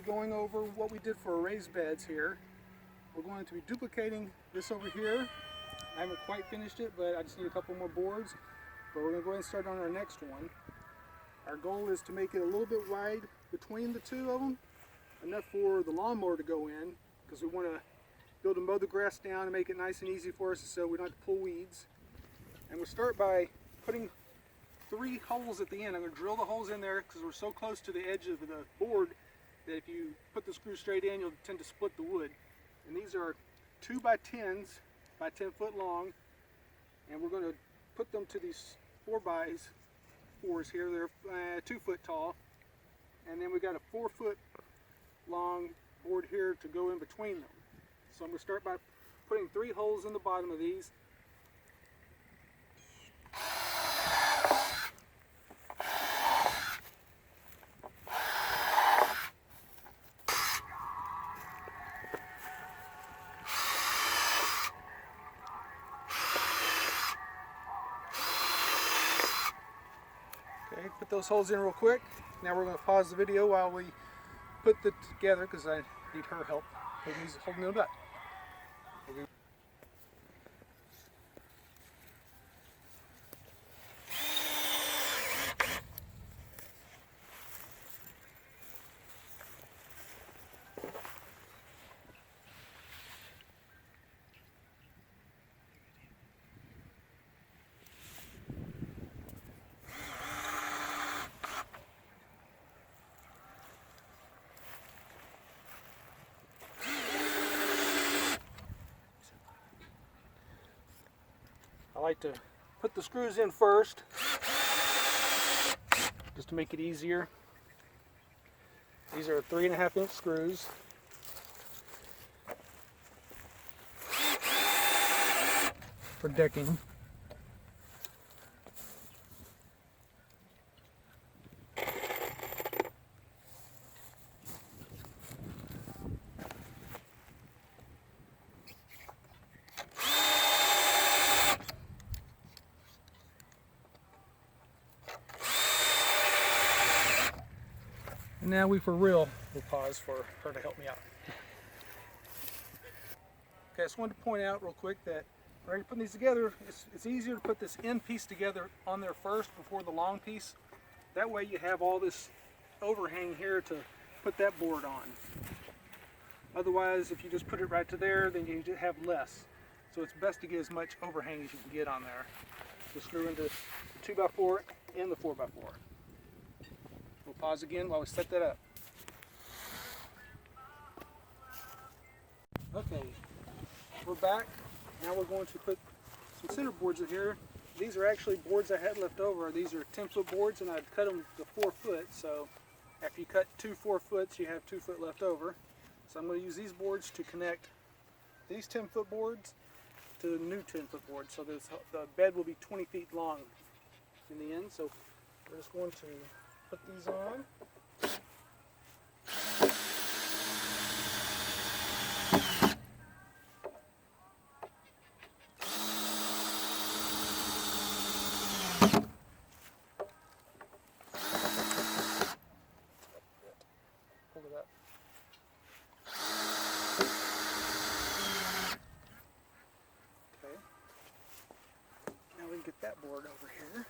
be going over what we did for raised beds here. We're going to be duplicating this over here. I haven't quite finished it, but I just need a couple more boards. But we're going to go ahead and start on our next one. Our goal is to make it a little bit wide between the two of them, enough for the lawnmower to go in, because we want to be able to mow the grass down and make it nice and easy for us so we don't have to pull weeds. And we'll start by putting 3 holes at the end. I'm going to drill the holes in there because we're so close to the edge of the board that if you put the screw straight in, you'll tend to split the wood. And these are 2x10s by 10 foot long, and we're going to put them to these 4x4s here. They're 2 foot tall, and then we got a 4 foot long board here to go in between them. So I'm going to start by putting 3 holes in the bottom of these. Okay, put those holes in real quick. Now we're going to pause the video while we put it together because I need her help holding them up. I like to put the screws in first, just to make it easier. These are 3.5 inch screws. For decking. And now we for real will pause for her to help me out. Okay, I just wanted to point out real quick that when you're putting these together, it's easier to put this end piece together on there first before the long piece. That way you have all this overhang here to put that board on. Otherwise, if you just put it right to there, then you have less. So it's best to get as much overhang as you can get on there. So screw into the 2x4 and the 4x4. We'll pause again while we set that up. Okay, we're back. Now we're going to put some center boards in here. These are actually boards I had left over. These are 10 foot boards and I'd cut them to 4 foot. So after you cut 2 4 foots, you have 2 foot left over. So I'm going to use these boards to connect these 10 foot boards to the new 10 foot board. So the bed will be 20 feet long in the end. So we're just going to put these on. Pull it up. Okay. Now we can get that board over here.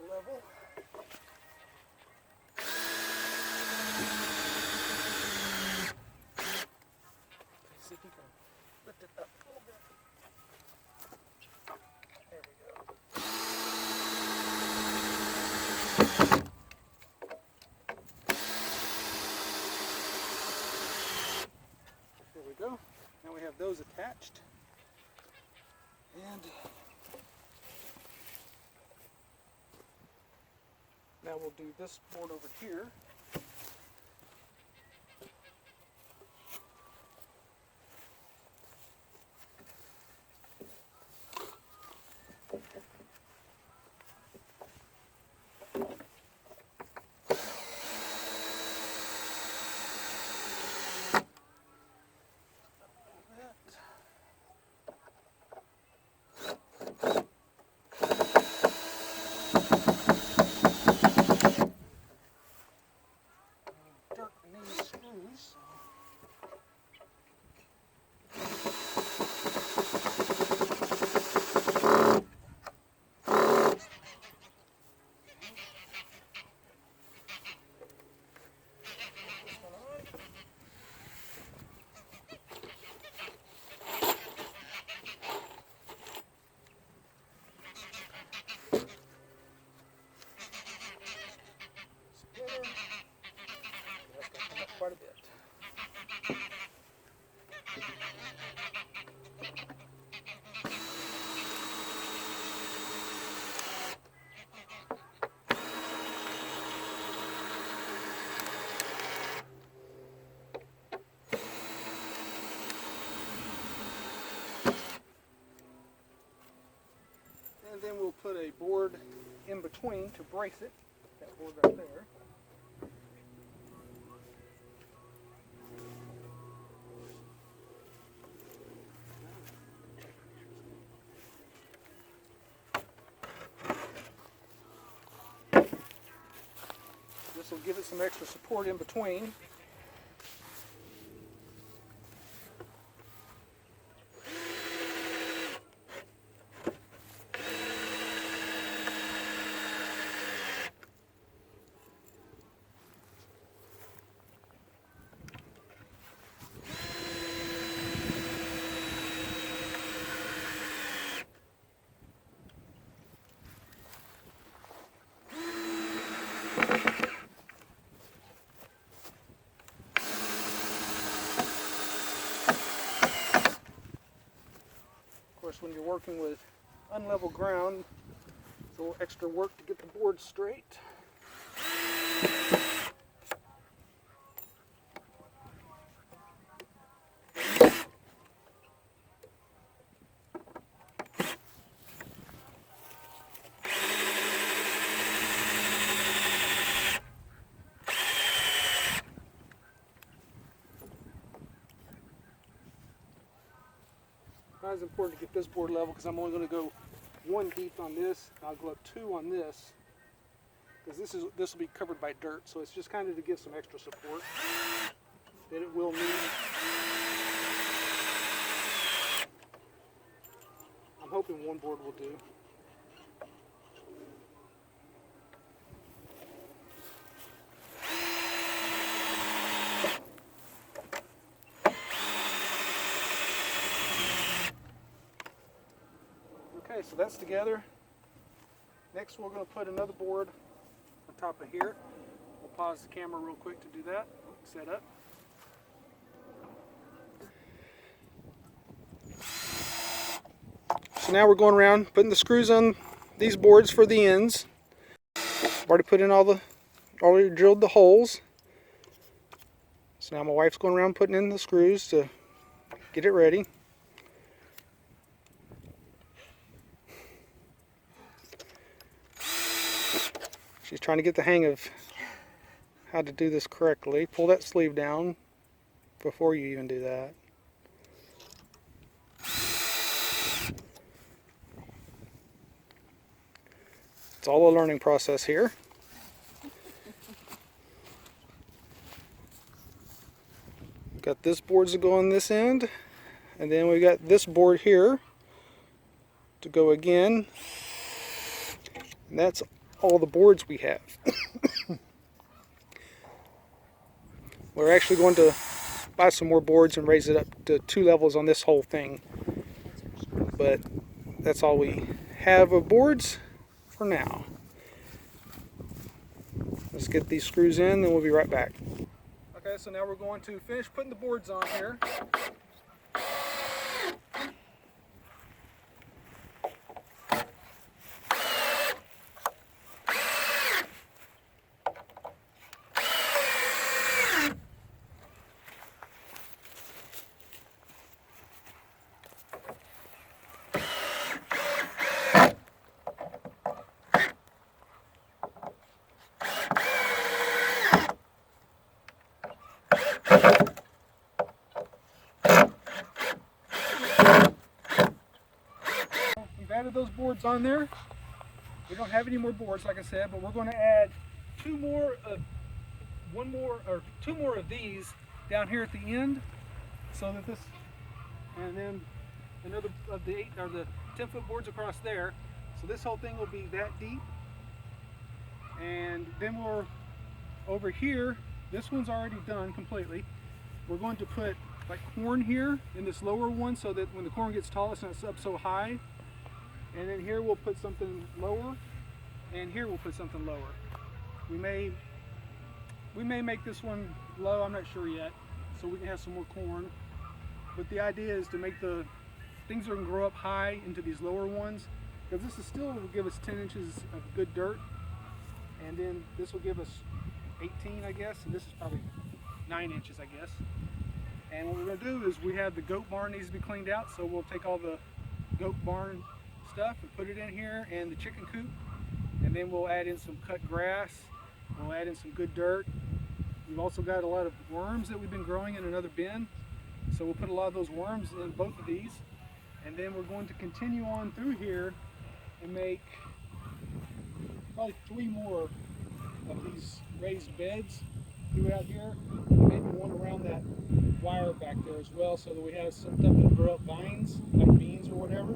Level. See if you can lift it up a little bit. There we go. There we go. Now we have those attached. And now we'll do this board over here. a board in between to brace it. That board right there. This will give it some extra support in between. When you're working with unlevel ground, it's a little extra work to get the board straight. It's important to get this board level because I'm only going to go 1 deep on this. I'll go up 2 on this because this will be covered by dirt, so it's just kind of to give some extra support that it will need. I'm hoping 1 board will do. Okay, so that's together. Next we're going to put another board on top of here. We'll pause the camera real quick to do that. Set up. So now we're going around putting the screws on these boards for the ends. I've already put in already drilled the holes. So now my wife's going around putting in the screws to get it ready. She's trying to get the hang of how to do this correctly. Pull that sleeve down before you even do that. It's all a learning process here. Got this board to go on this end, and then we got this board here to go again. And that's all the boards we have. We're actually going to buy some more boards and raise it up to 2 levels on this whole thing. But that's all we have of boards for now. Let's get these screws in, then we'll be right back. Okay, so now we're going to finish putting the boards on here. We've added those boards on there. We don't have any more boards, like I said, but we're going to add 2 more of these down here at the end, so that this, and then another of the 10-foot boards across there. So this whole thing will be that deep, and then we're over here. This one's already done completely. We're going to put like corn here in this lower one, so that when the corn gets tall, it's not up so high. And then here we'll put something lower, and here we'll put something lower. We may make this one low, I'm not sure yet, so we can have some more corn. But the idea is to make the things that can grow up high into these lower ones, because this is still will give us 10 inches of good dirt, and then this will give us 18, I guess, and this is probably 9 inches, I guess. And what we're going to do is we have the goat barn needs to be cleaned out, so we'll take all the goat barn stuff and put it in here and the chicken coop. And then we'll add in some cut grass. We'll add in some good dirt. We've also got a lot of worms that we've been growing in another bin. So we'll put a lot of those worms in both of these. And then we're going to continue on through here and make probably 3 more of these raised beds throughout here. And maybe one around that wire back there as well, so that we have some stuff to grow up vines, like beans or whatever.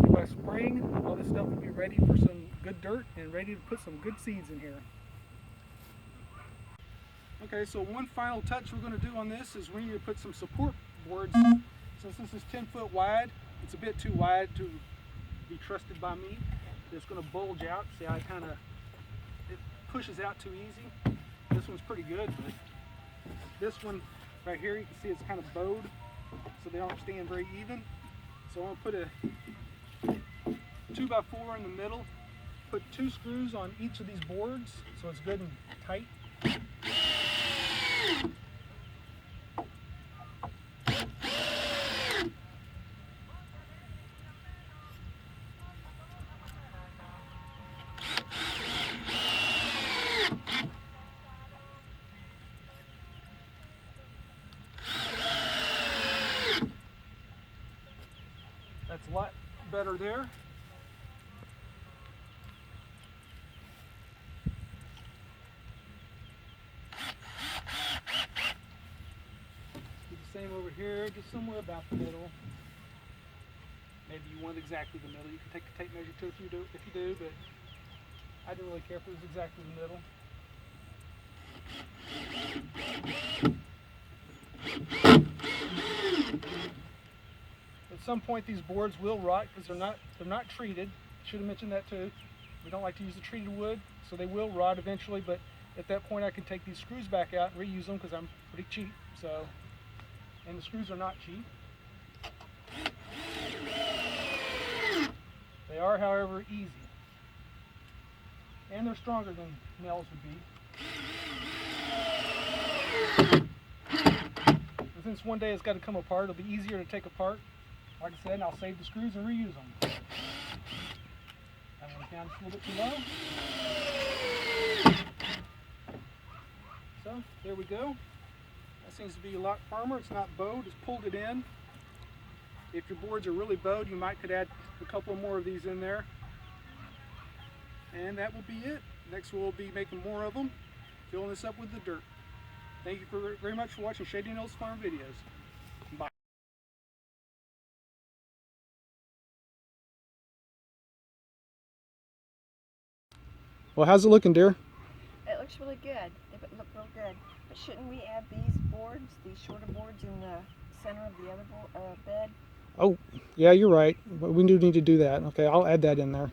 And by spring, all this stuff will be ready for some good dirt and ready to put some good seeds in here. Okay, so one final touch we're going to do on this is we need to put some support boards. Since this is 10 foot wide, it's a bit too wide to be trusted by me. It's going to bulge out. See how it pushes out too easy. This one's pretty good, but this one right here, you can see it's kind of bowed, so they don't stand very even. So I'm going to put a 2x4 in the middle, put 2 screws on each of these boards so it's good and tight. That's a lot better there. Do the same over here, just somewhere about the middle. Maybe you want exactly the middle. You can take the tape measure too if you do, but I didn't really care if it was exactly the middle. At some point these boards will rot because they're not treated. Should have mentioned that too. We don't like to use the treated wood, so they will rot eventually, but at that point I can take these screws back out and reuse them because I'm pretty cheap. So, and the screws are not cheap. They are, however, easy. And they're stronger than nails would be. And since one day it's got to come apart, it'll be easier to take apart. Like I said, I'll save the screws and reuse them. That went down just a little bit too low. So, there we go. That seems to be a lot firmer. It's not bowed, it's pulled it in. If your boards are really bowed, you could add a couple more of these in there. And that will be it. Next we'll be making more of them, filling this up with the dirt. Thank you very much for watching Shady Knolls Farm videos. Bye. Well, how's it looking, dear? It looks really good. It looked real good. But shouldn't we add these boards, these shorter boards, in the center of the other bed? Oh, yeah, you're right. We do need to do that. Okay, I'll add that in there.